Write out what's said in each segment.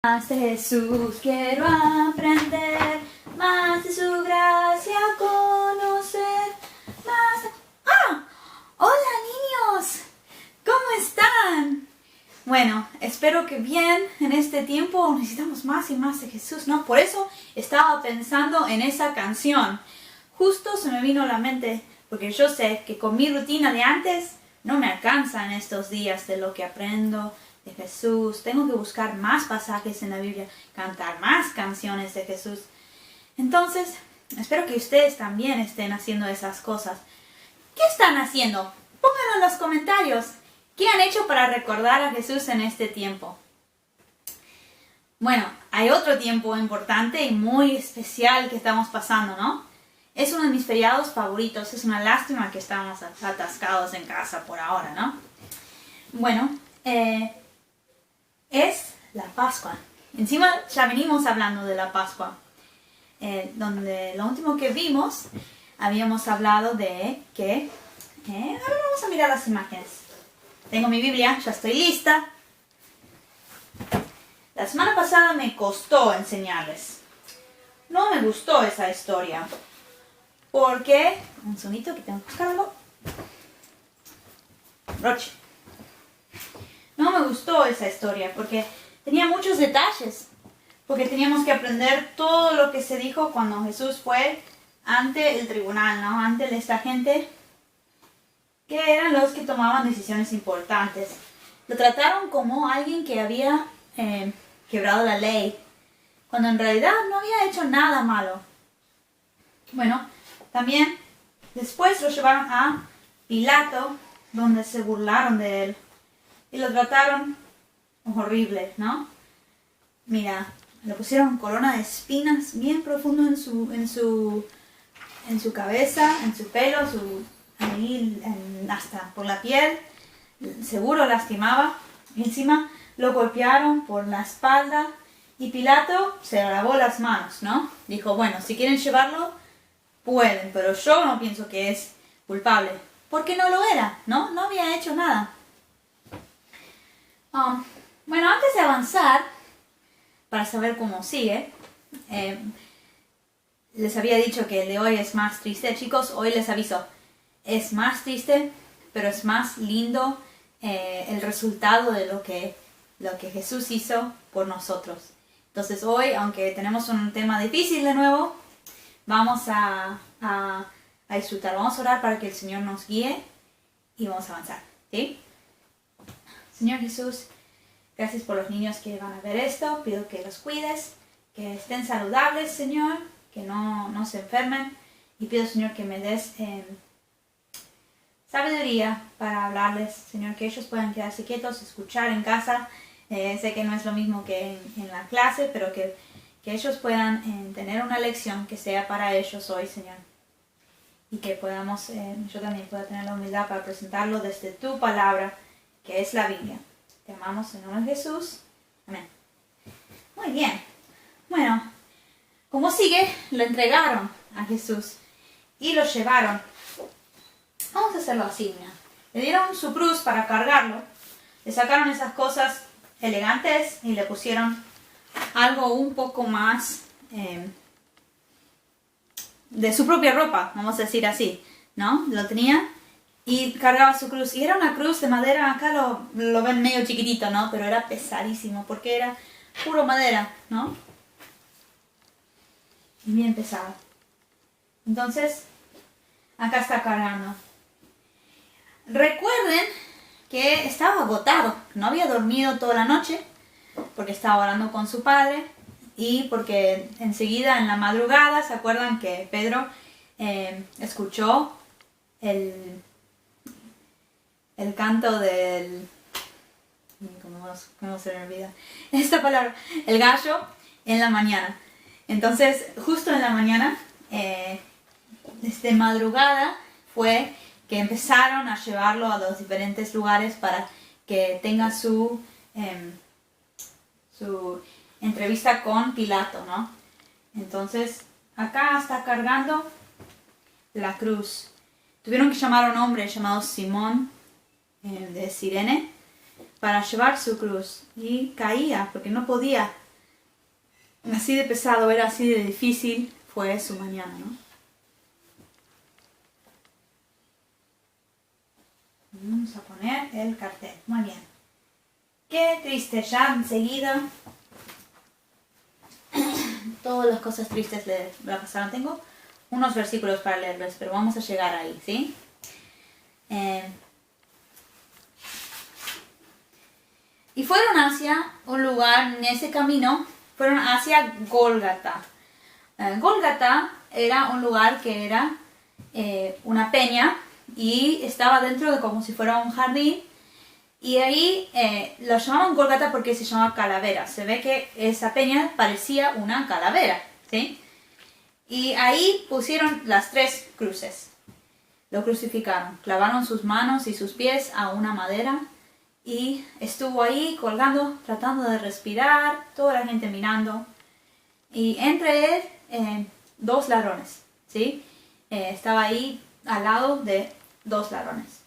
Más de Jesús quiero aprender, más de su gracia conocer, más... ¡Ah! ¡Hola, niños! ¿Cómo están? Bueno, espero que bien. En este tiempo necesitamos más y más de Jesús, ¿no? Por eso estaba pensando en esa canción. Justo se me vino a la mente, porque yo sé que con mi rutina de antes no me alcanza en estos días de lo que aprendo de Jesús. Tengo que buscar más pasajes en la Biblia, cantar más canciones de Jesús. Entonces, espero que ustedes también estén haciendo esas cosas. ¿Qué están haciendo? Pónganlo en los comentarios. ¿Qué han hecho para recordar a Jesús en este tiempo? Bueno, hay otro tiempo importante y muy especial que estamos pasando, ¿no? Es uno de mis feriados favoritos. Es una lástima que estamos atascados en casa por ahora, ¿no? Bueno, es la Pascua. Encima ya venimos hablando de la Pascua. Donde lo último que vimos, habíamos hablado de que... ahora vamos a mirar las imágenes. Tengo mi Biblia, ya estoy lista. La semana pasada me costó enseñarles. No me gustó esa historia. Porque... Un sonito que tengo que buscarlo. Broche. No me gustó esa historia porque tenía muchos detalles. Porque teníamos que aprender todo lo que se dijo cuando Jesús fue ante el tribunal, ¿no? Ante esta gente que eran los que tomaban decisiones importantes. Lo trataron como alguien que había quebrado la ley, cuando en realidad no había hecho nada malo. Bueno, también después lo llevaron a Pilato, donde se burlaron de él. Y lo trataron horrible, ¿no? Mira, le pusieron corona de espinas bien profundo en su cabeza, en su pelo, ahí, hasta por la piel. Seguro lastimaba. Y encima lo golpearon por la espalda. Y Pilato se lavó las manos, ¿no? Dijo, bueno, si quieren llevarlo, pueden, pero yo no pienso que es culpable. Porque no lo era, ¿no? No había hecho nada. Bueno, antes de avanzar, para saber cómo sigue, les había dicho que el de hoy es más triste. Chicos, hoy les aviso, es más triste, pero es más lindo el resultado de lo que Jesús hizo por nosotros. Entonces hoy, aunque tenemos un tema difícil de nuevo, vamos a disfrutar. Vamos a orar para que el Señor nos guíe y vamos a avanzar, ¿sí? Señor Jesús, gracias por los niños que van a ver esto. Pido que los cuides, que estén saludables, Señor, que no se enfermen. Y pido, Señor, que me des sabiduría para hablarles, Señor, que ellos puedan quedarse quietos, escuchar en casa. Sé que no es lo mismo que en la clase, pero que ellos puedan tener una lección que sea para ellos hoy, Señor. Y que podamos, yo también pueda tener la humildad para presentarlo desde tu palabra, que es la Biblia. Te amamos en nombre de Jesús. Amén. Muy bien. Bueno, como sigue, lo entregaron a Jesús y lo llevaron. Vamos a hacerlo así, mira. Le dieron su cruz para cargarlo. Le sacaron esas cosas elegantes y le pusieron algo un poco más de su propia ropa, vamos a decir así, ¿no? Lo tenía y cargaba su cruz. Y era una cruz de madera, acá lo ven medio chiquitito, ¿no? Pero era pesadísimo porque era puro madera, ¿no? Y bien pesado. Entonces, acá está cargando. Recuerden que estaba agotado, no había dormido toda la noche porque estaba orando con su padre y porque enseguida en la madrugada, ¿se acuerdan que Pedro escuchó el canto del... ¿Cómo se me olvida esta palabra? El gallo en la mañana. Entonces, justo en la mañana, desde madrugada, fue que empezaron a llevarlo a los diferentes lugares para que tenga su entrevista con Pilato, ¿no? Entonces, acá está cargando la cruz. Tuvieron que llamar a un hombre llamado Simón de Cirene para llevar su cruz. Y caía porque no podía así de pesado, era así de difícil, fue su mañana, ¿no? Vamos a poner el cartel. Muy bien. Qué triste, ya enseguida. Todas las cosas tristes le pasaron. Tengo unos versículos para leerles, pero vamos a llegar ahí, ¿sí? Y fueron hacia un lugar, en ese camino, fueron hacia Gólgata. Gólgata era un lugar que era una peña y estaba dentro de como si fuera un jardín. Y ahí lo llamaban Gólgata porque se llama calavera. Se ve que esa peña parecía una calavera, ¿sí? Y ahí pusieron las 3 cruces. Lo crucificaron, clavaron sus manos y sus pies a una madera y estuvo ahí colgando, tratando de respirar, toda la gente mirando. Y entre él, 2 ladrones, ¿sí? Estaba ahí al lado de 2 ladrones.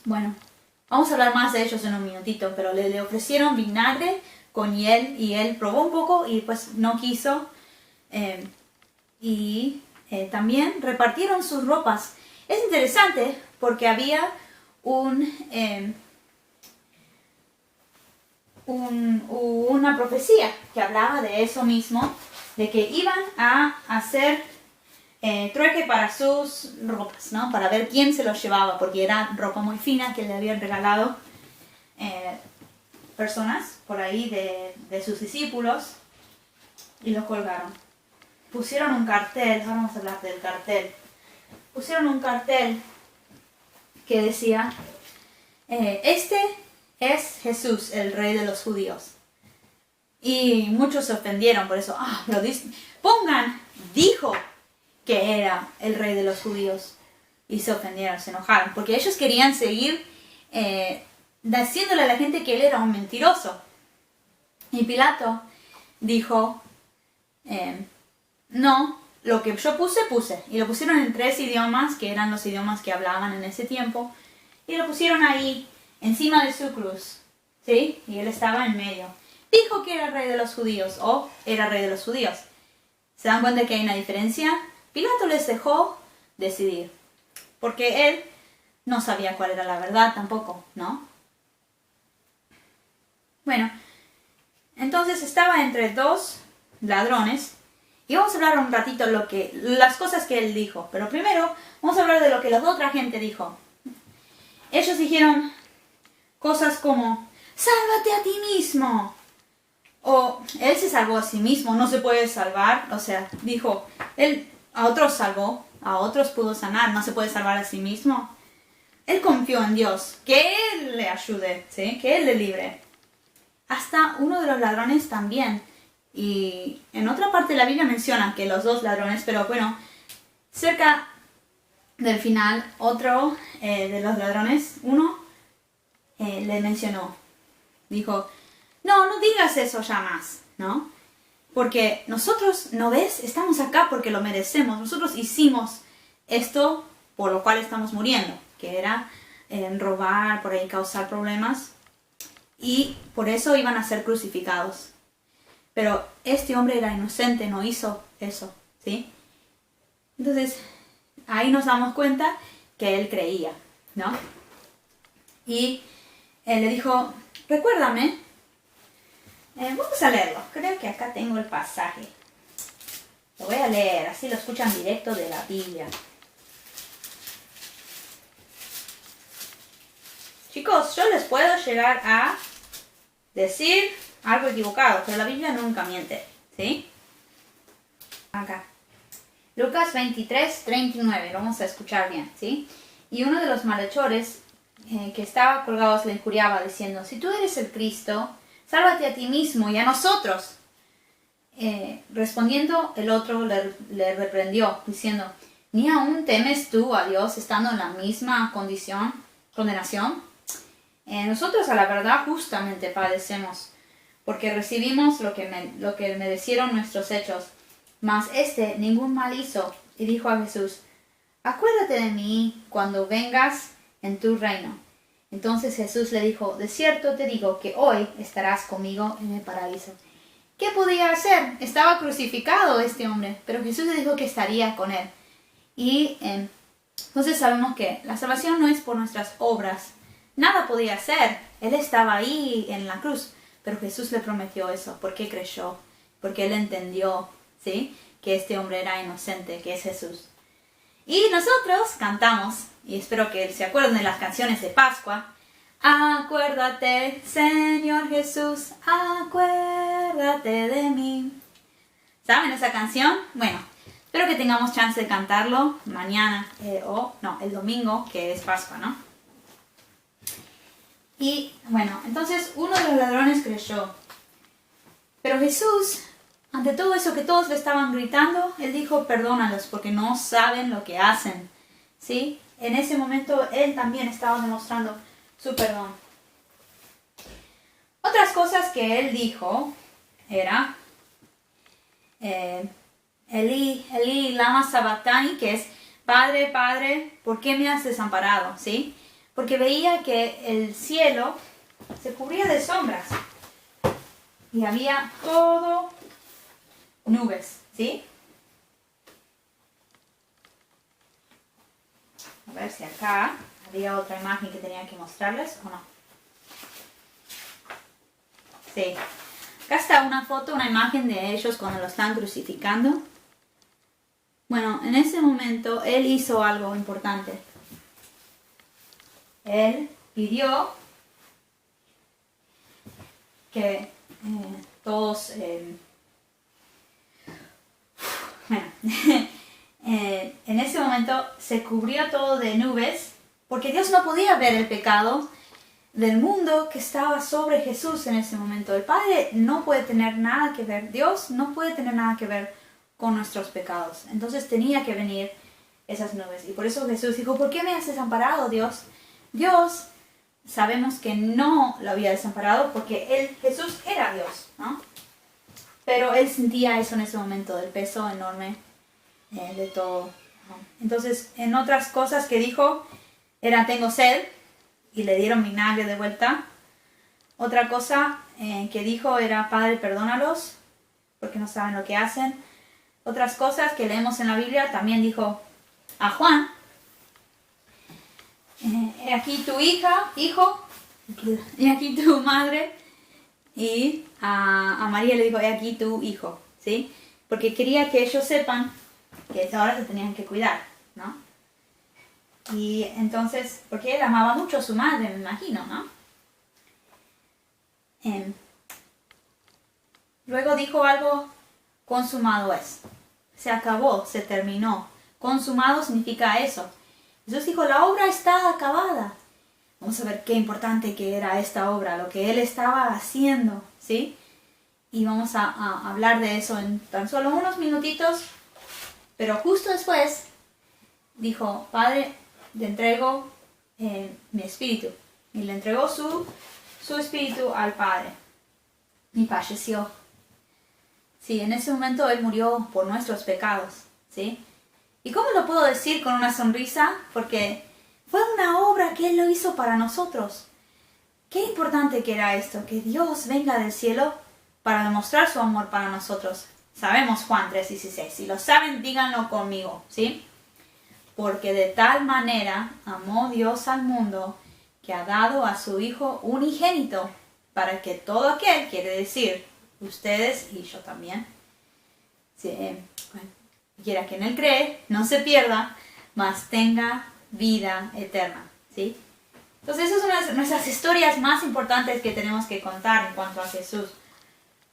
Bueno, vamos a hablar más de ellos en un minutito, pero le ofrecieron vinagre con hiel y él probó un poco y pues no quiso. También repartieron sus ropas. Es interesante porque había una profecía que hablaba de eso mismo, de que iban a hacer trueque para sus ropas, ¿no? Para ver quién se los llevaba, porque era ropa muy fina que le habían regalado personas por ahí de sus discípulos y lo colgaron. Pusieron un cartel, ahora vamos a hablar del cartel. Pusieron un cartel que decía, este es Jesús, el rey de los judíos. Y muchos se ofendieron por eso. Pero pongan, dijo que era el rey de los judíos. Y se ofendieron, se enojaron, porque ellos querían seguir diciéndole a la gente que él era un mentiroso. Y Pilato dijo, no, lo que yo puse. Y lo pusieron en 3 idiomas, que eran los idiomas que hablaban en ese tiempo. Y lo pusieron ahí, encima de su cruz, ¿sí? Y él estaba en medio. Dijo que era rey de los judíos, o era rey de los judíos. ¿Se dan cuenta que hay una diferencia? Pilato les dejó decidir, porque él no sabía cuál era la verdad tampoco, ¿no? Bueno, entonces estaba entre 2 ladrones, y vamos a hablar un ratito las cosas que él dijo, pero primero vamos a hablar de lo que la otra gente dijo. Ellos dijeron cosas como, sálvate a ti mismo. O él se salvó a sí mismo, no se puede salvar. O sea, dijo, él a otros salvó, a otros pudo sanar, no se puede salvar a sí mismo. Él confió en Dios, que Él le ayude, ¿sí? Que Él le libre. Hasta uno de los ladrones también. Y en otra parte de la Biblia menciona que los 2 ladrones, pero bueno, cerca del final, otro de los ladrones, uno le mencionó. Dijo, no digas eso ya más, ¿no? Porque nosotros, ¿no ves? Estamos acá porque lo merecemos. Nosotros hicimos esto por lo cual estamos muriendo, que era robar, por ahí causar problemas. Y por eso iban a ser crucificados. Pero este hombre era inocente, no hizo eso, ¿sí? Entonces, ahí nos damos cuenta que él creía, ¿no? Y él le dijo, recuérdame. Vamos a leerlo. Creo que acá tengo el pasaje. Lo voy a leer, así lo escuchan directo de la Biblia. Chicos, yo les puedo llegar a decir algo equivocado, pero la Biblia nunca miente, ¿sí? Acá. Lucas 23, 39. Lo vamos a escuchar bien, ¿sí? Y uno de los malhechores que estaba colgados le injuriaba diciendo, si tú eres el Cristo, sálvate a ti mismo y a nosotros. Respondiendo, el otro le reprendió, diciendo, ¿ni aún temes tú a Dios estando en la misma condenación? Nosotros a la verdad justamente padecemos, porque recibimos lo que merecieron nuestros hechos. Mas ningún mal hizo, y dijo a Jesús, acuérdate de mí cuando vengas en tu reino. Entonces Jesús le dijo, de cierto te digo que hoy estarás conmigo en el paraíso. ¿qué podía hacer? Estaba crucificado este hombre, pero Jesús le dijo que estaría con él. Y entonces sabemos que la salvación no es por nuestras obras. Nada podía hacer. Él estaba ahí en la cruz, pero Jesús le prometió eso porque creyó, porque él entendió, ¿sí?, que este hombre era inocente, que es Jesús. Y nosotros cantamos, y espero que se acuerden de las canciones de Pascua. Acuérdate, Señor Jesús, acuérdate de mí. ¿Saben esa canción? Bueno, espero que tengamos chance de cantarlo mañana, el domingo, que es Pascua, ¿no? Y bueno, entonces uno de los ladrones creyó. Pero Jesús, ante todo eso que todos le estaban gritando, él dijo, perdónalos porque no saben lo que hacen, ¿sí? En ese momento él también estaba demostrando su perdón. Otras cosas que él dijo era Elí, Elí, lama sabactani, que es Padre, Padre, ¿por qué me has desamparado? ¿Sí? Porque veía que el cielo se cubría de sombras y había todo nubes, ¿sí? A ver si acá había otra imagen que tenía que mostrarles o no. Sí. Acá está una foto, una imagen de ellos cuando lo están crucificando. Bueno, en ese momento él hizo algo importante. Él pidió que todos... en ese momento se cubrió todo de nubes porque Dios no podía ver el pecado del mundo que estaba sobre Jesús en ese momento. El Padre no puede tener nada que ver, Dios no puede tener nada que ver con nuestros pecados. Entonces tenía que venir esas nubes. Y por eso Jesús dijo, ¿por qué me has desamparado, Dios? Dios, sabemos que no lo había desamparado porque Jesús era Dios, ¿no? Pero él sentía eso en ese momento, del peso enorme de todo, ¿no? Entonces, en otras cosas que dijo, era tengo sed, y le dieron vinagre de vuelta. Otra cosa que dijo era, Padre, perdónalos, porque no saben lo que hacen. Otras cosas que leemos en la Biblia, también dijo a Juan, he aquí tu hijo, he aquí tu madre, y a María le dijo, he aquí tu hijo, ¿sí? Porque quería que ellos sepan que ahora se tenían que cuidar, ¿no? Y entonces, porque él amaba mucho a su madre, me imagino, ¿no? Luego dijo algo, consumado es. Se acabó, se terminó. Consumado significa eso. Jesús dijo, la obra está acabada. Vamos a ver qué importante que era esta obra, lo que él estaba haciendo, ¿sí? Y vamos a hablar de eso en tan solo unos minutitos. Pero justo después dijo, Padre, le entrego mi espíritu. Y le entregó su espíritu al Padre. Y falleció. Sí, en ese momento él murió por nuestros pecados, ¿sí? ¿Y cómo lo puedo decir con una sonrisa? Porque fue una obra que él lo hizo para nosotros. Qué importante que era esto, que Dios venga del cielo para demostrar su amor para nosotros. Sabemos Juan 3:16. Si lo saben, díganlo conmigo, ¿sí? Porque de tal manera amó Dios al mundo que ha dado a su Hijo unigénito, para que todo aquel, quiere decir, ustedes y yo también, quiera que en él cree, no se pierda, mas tenga vida eterna, ¿sí? Entonces esas son nuestras historias más importantes que tenemos que contar en cuanto a Jesús.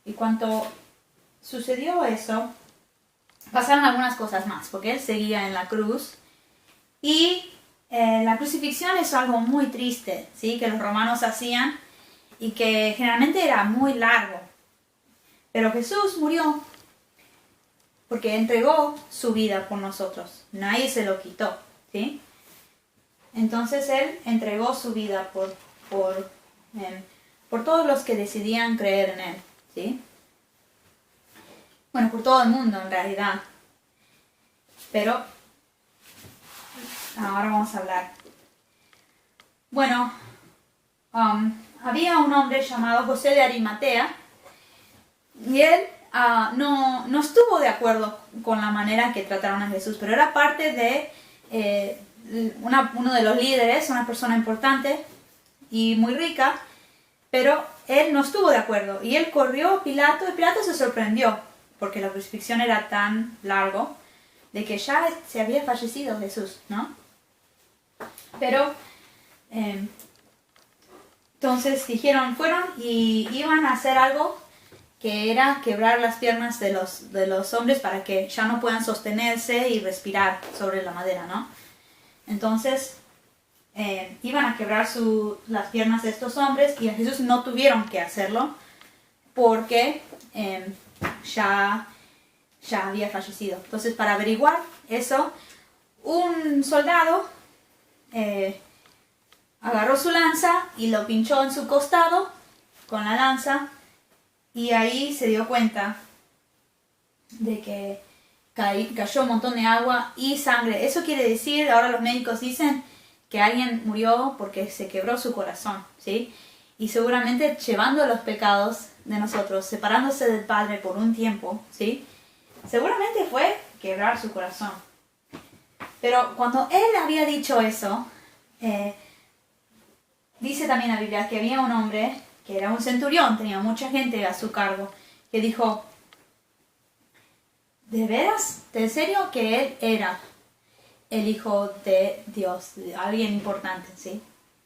Y cuando sucedió eso, pasaron algunas cosas más, porque él seguía en la cruz. Y la crucifixión es algo muy triste, ¿sí? Que los romanos hacían y que generalmente era muy largo. Pero Jesús murió porque entregó su vida por nosotros. Nadie se lo quitó, ¿sí? Entonces él entregó su vida por todos los que decidían creer en él, ¿sí? Bueno, por todo el mundo en realidad. Pero ahora vamos a hablar. Bueno, había un hombre llamado José de Arimatea. Y él no estuvo de acuerdo con la manera que trataron a Jesús, pero era parte de uno de los líderes, una persona importante y muy rica, pero él no estuvo de acuerdo. Y él corrió a Pilato, y Pilato se sorprendió, porque la crucifixión era tan largo, de que ya se había fallecido Jesús, ¿no? Pero entonces fueron y iban a hacer algo que era quebrar las piernas de los hombres para que ya no puedan sostenerse y respirar sobre la madera, ¿no? Entonces iban a quebrar las piernas de estos hombres, y a Jesús no tuvieron que hacerlo porque ya había fallecido. Entonces, para averiguar eso, un soldado agarró su lanza y lo pinchó en su costado con la lanza, y ahí se dio cuenta de que cayó un montón de agua y sangre. Eso quiere decir, ahora los médicos dicen que alguien murió porque se quebró su corazón, ¿sí? Y seguramente llevando los pecados de nosotros, separándose del Padre por un tiempo, ¿sí? Seguramente fue quebrar su corazón. Pero cuando él había dicho eso, dice también la Biblia que había un hombre que era un centurión, tenía mucha gente a su cargo, que dijo: ¿de veras? ¿En serio que él era el Hijo de Dios? Alguien importante, ¿sí?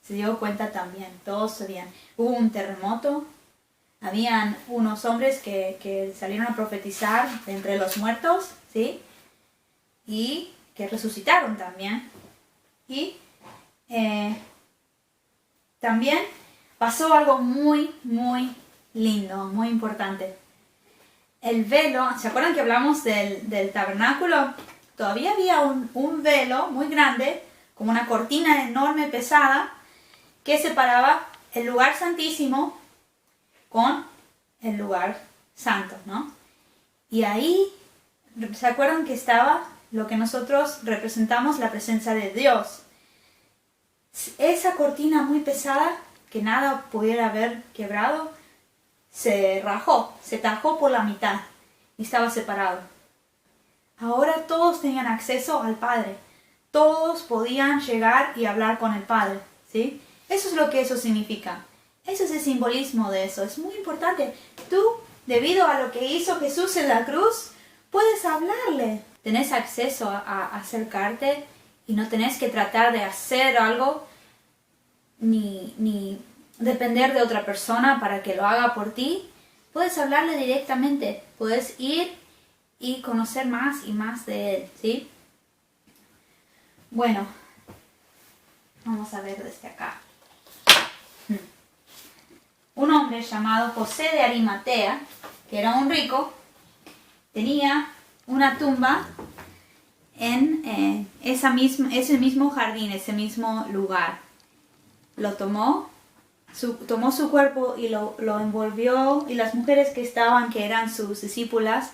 Se dio cuenta también, todos sabían. Hubo un terremoto, habían unos hombres que salieron a profetizar de entre los muertos, ¿sí? Y que resucitaron también. Y también pasó algo muy, muy lindo, muy importante. El velo, ¿se acuerdan que hablamos del tabernáculo? Todavía había un velo muy grande, como una cortina enorme, pesada, que separaba el lugar santísimo con el lugar santo, ¿no? Y ahí, ¿se acuerdan que estaba lo que nosotros representamos, la presencia de Dios? Esa cortina muy pesada, que nada pudiera haber quebrado, se rajó, se tajó por la mitad y estaba separado. Ahora todos tenían acceso al Padre. Todos podían llegar y hablar con el Padre, ¿sí? Eso es lo que eso significa. Ese es el simbolismo de eso. Es muy importante. Tú, debido a lo que hizo Jesús en la cruz, puedes hablarle. Tenés acceso a acercarte y no tenés que tratar de hacer algo ni depender de otra persona para que lo haga por ti. Puedes hablarle directamente. Puedes ir y conocer más y más de él, ¿sí? Bueno, vamos a ver desde acá. Un hombre llamado José de Arimatea, que era un rico, tenía una tumba en ese mismo jardín, ese mismo lugar. Lo tomó su cuerpo y lo envolvió, y las mujeres que estaban, que eran sus discípulas,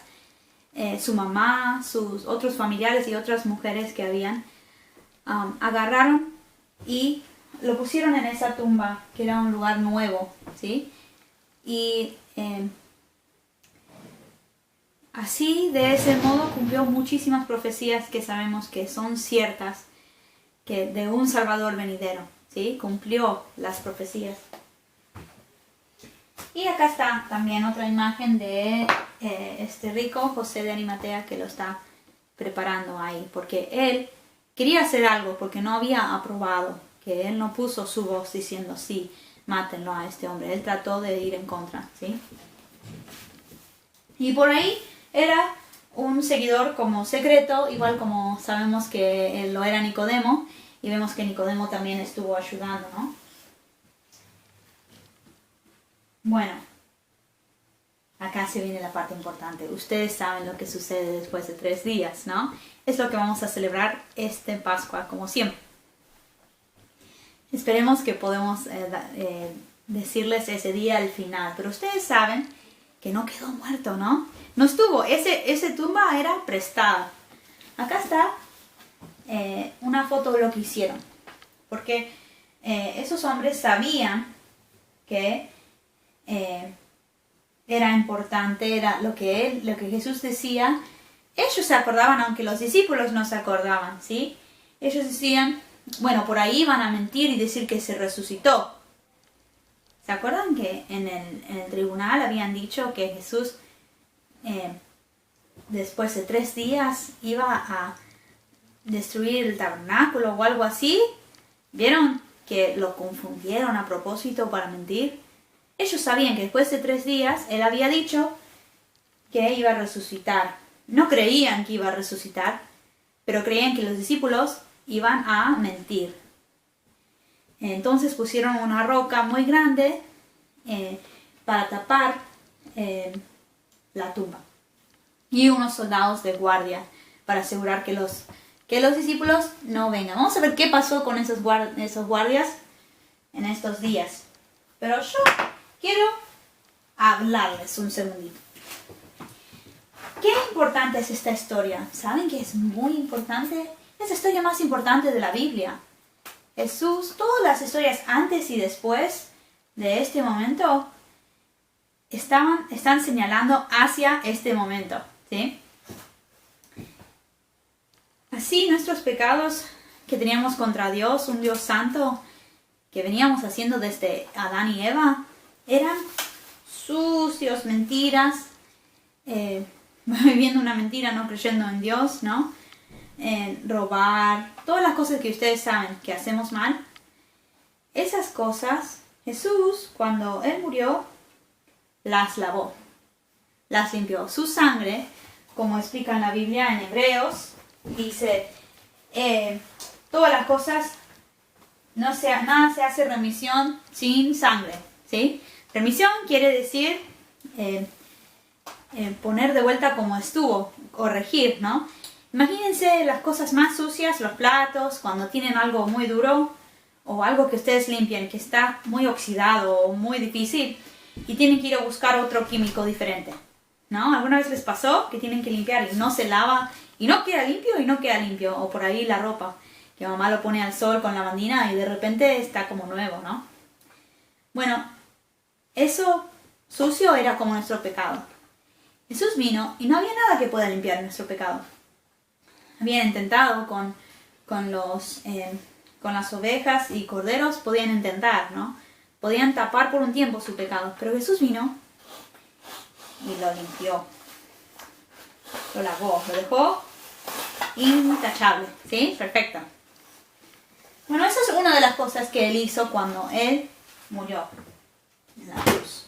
su mamá, sus otros familiares y otras mujeres que habían, agarraron y lo pusieron en esa tumba, que era un lugar nuevo, ¿sí? Y así, de ese modo, cumplió muchísimas profecías que sabemos que son ciertas, que de un Salvador venidero, ¿sí? Cumplió las profecías. Y acá está también otra imagen de este rico José de Arimatea, que lo está preparando ahí, porque él quería hacer algo, porque no había aprobado, que él no puso su voz diciendo sí, mátenlo a este hombre. Él trató de ir en contra, ¿sí? Y por ahí era un seguidor como secreto, igual como sabemos que él lo era Nicodemo, y vemos que Nicodemo también estuvo ayudando, ¿no? Bueno, acá se viene la parte importante. Ustedes saben lo que sucede después de 3 días, ¿no? Es lo que vamos a celebrar este Pascua, como siempre. Esperemos que podamos decirles ese día al final. Pero ustedes saben que no quedó muerto, ¿no? No estuvo. Ese tumba era prestada. Acá está una foto de lo que hicieron. Porque esos hombres sabían que era importante, era lo que Jesús decía. Ellos se acordaban, aunque los discípulos no se acordaban, ¿sí? Ellos decían, bueno, por ahí van a mentir y decir que se resucitó. ¿Se acuerdan que en el tribunal habían dicho que Jesús después de 3 días iba a destruir el tabernáculo o algo así? ¿Vieron que lo confundieron a propósito para mentir? Ellos sabían que después de 3 días Él había dicho que iba a resucitar. No creían que iba a resucitar, pero creían que los discípulos iban a mentir. Entonces pusieron una roca muy grande para tapar la tumba. Y unos soldados de guardia para asegurar que los discípulos no vengan. Vamos a ver qué pasó con esos guardias en estos días. Pero yo quiero hablarles un segundito. ¿Qué importante es esta historia? ¿Saben que es muy importante? Es la historia más importante de la Biblia. Jesús, todas las historias antes y después de este momento están señalando hacia este momento, ¿sí? Así nuestros pecados que teníamos contra Dios, un Dios santo, que veníamos haciendo desde Adán y Eva, eran sucios, mentiras, viviendo una mentira, no creyendo en Dios, ¿no? Robar, todas las cosas que ustedes saben que hacemos mal. Esas cosas, Jesús, cuando Él murió, las lavó, las limpió. Su sangre, como explica en la Biblia en Hebreos, dice, todas las cosas, nada se hace remisión sin sangre, ¿sí? Remisión quiere decir poner de vuelta como estuvo, corregir, ¿no? Imagínense las cosas más sucias, los platos, cuando tienen algo muy duro o algo que ustedes limpian que está muy oxidado o muy difícil y tienen que ir a buscar otro químico diferente, ¿no? ¿Alguna vez les pasó que tienen que limpiar y no se lava y no queda limpio? O por ahí la ropa, que mamá lo pone al sol con lavandina y de repente está como nuevo, ¿no? Bueno, eso sucio era como nuestro pecado. Jesús vino y no había nada que pueda limpiar nuestro pecado. Habían intentado con las ovejas y corderos, podían intentar, ¿no? Podían tapar por un tiempo su pecado, pero Jesús vino y lo limpió, lo lavó, lo dejó intachable, ¿sí? Perfecto. Bueno, esa es una de las cosas que Él hizo cuando Él murió en la cruz.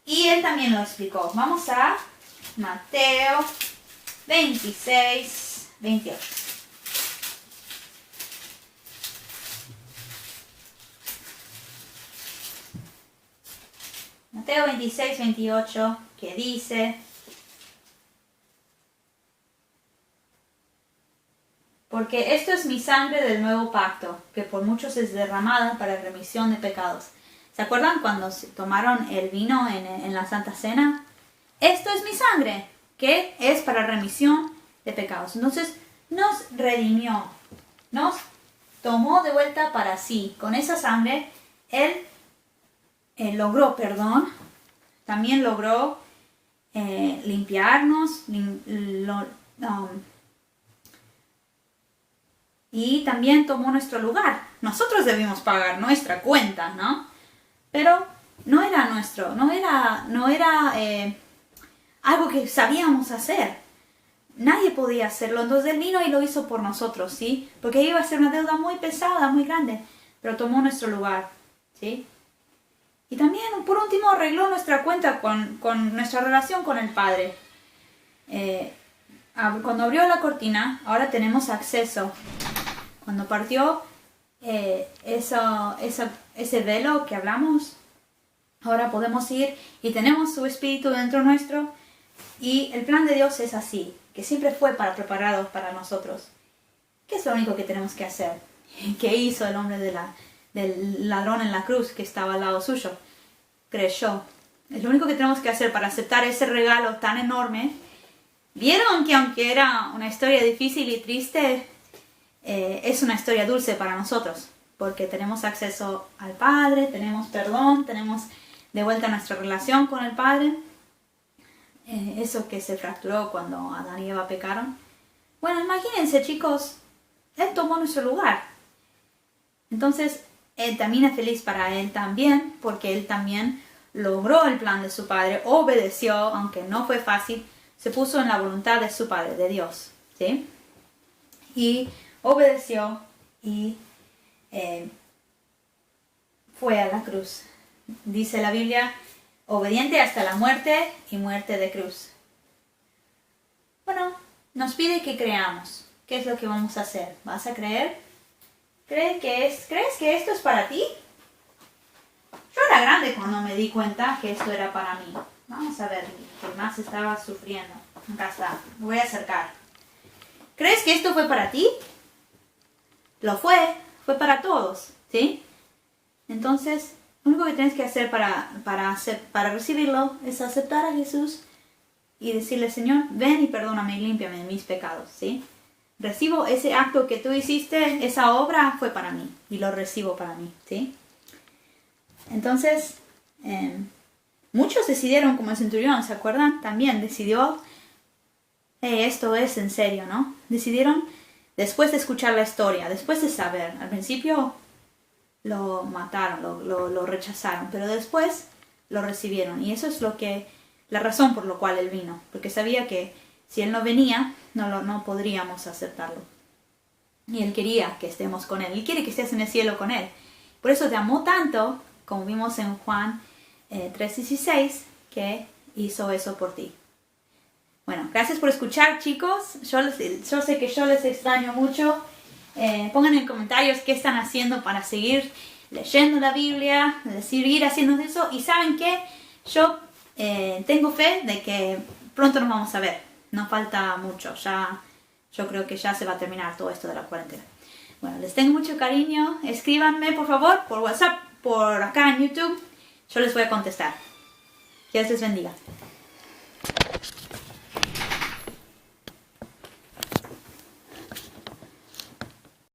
Y Él también lo explicó. Vamos a Mateo 26, 28. Mateo 26, 28, que dice: porque esto es mi sangre del nuevo pacto, que por muchos es derramada para remisión de pecados. ¿Se acuerdan cuando tomaron el vino en la Santa Cena? Esto es mi sangre, que es para remisión de pecados. Entonces nos redimió, nos tomó de vuelta para sí. Con esa sangre Él logró perdón, también logró limpiarnos, y también tomó nuestro lugar. Nosotros debimos pagar nuestra cuenta, ¿no? Pero no era nuestro, no era algo que sabíamos hacer. Nadie podía hacerlo, entonces Él vino y lo hizo por nosotros, ¿sí? Porque iba a ser una deuda muy pesada, muy grande, pero tomó nuestro lugar, ¿sí? Y también, por último, arregló nuestra cuenta con nuestra relación con el Padre. Cuando abrió la cortina, ahora tenemos acceso. Cuando partió ese velo que hablamos, ahora podemos ir y tenemos su Espíritu dentro nuestro. Y el plan de Dios es así, que siempre fue preparado para nosotros. ¿Qué es lo único que tenemos que hacer? ¿Qué hizo el hombre del ladrón en la cruz que estaba al lado suyo? Creyó. Es lo único que tenemos que hacer para aceptar ese regalo tan enorme. ¿Vieron que aunque era una historia difícil y triste, es una historia dulce para nosotros? Porque tenemos acceso al Padre, tenemos perdón, tenemos de vuelta nuestra relación con el Padre. Eso que se fracturó cuando Adán y Eva pecaron. Bueno, imagínense, chicos, Él tomó nuestro lugar. Entonces, Él también es feliz para Él también, porque Él también logró el plan de su Padre, obedeció, aunque no fue fácil, se puso en la voluntad de su Padre, de Dios, ¿sí? Y obedeció y fue a la cruz. Dice la Biblia, obediente hasta la muerte y muerte de cruz. Bueno, nos pide que creamos. ¿Qué es lo que vamos a hacer? ¿Vas a creer? ¿Crees que esto es para ti? Yo era grande cuando me di cuenta que esto era para mí. Vamos a ver, que más estaba sufriendo. Acá está, me voy a acercar. ¿Crees que esto fue para ti? Lo fue para todos, ¿sí? Entonces, lo único que tienes que hacer para recibirlo es aceptar a Jesús y decirle, Señor, ven y perdóname y límpiame de mis pecados, ¿sí? Recibo ese acto que tú hiciste, esa obra fue para mí y lo recibo para mí, ¿sí? Entonces, muchos decidieron, como el centurión, ¿se acuerdan? También decidió, esto es en serio, ¿no? Decidieron, después de escuchar la historia, después de saber, al principio lo mataron, lo rechazaron, pero después lo recibieron. Y eso es la razón por la cual él vino, porque sabía que si él no venía, no podríamos aceptarlo. Y él quería que estemos con él, él quiere que estés en el cielo con él. Por eso te amó tanto, como vimos en Juan 3:16, que hizo eso por ti. Bueno, gracias por escuchar, chicos. Yo sé que yo les extraño mucho. Pongan en comentarios qué están haciendo para seguir leyendo la Biblia, seguir haciendo eso. Y saben que yo tengo fe de que pronto nos vamos a ver. No falta mucho. Yo creo que ya se va a terminar todo esto de la cuarentena. Bueno, les tengo mucho cariño. Escríbanme, por favor, por WhatsApp, por acá en YouTube. Yo les voy a contestar. Que Dios les bendiga.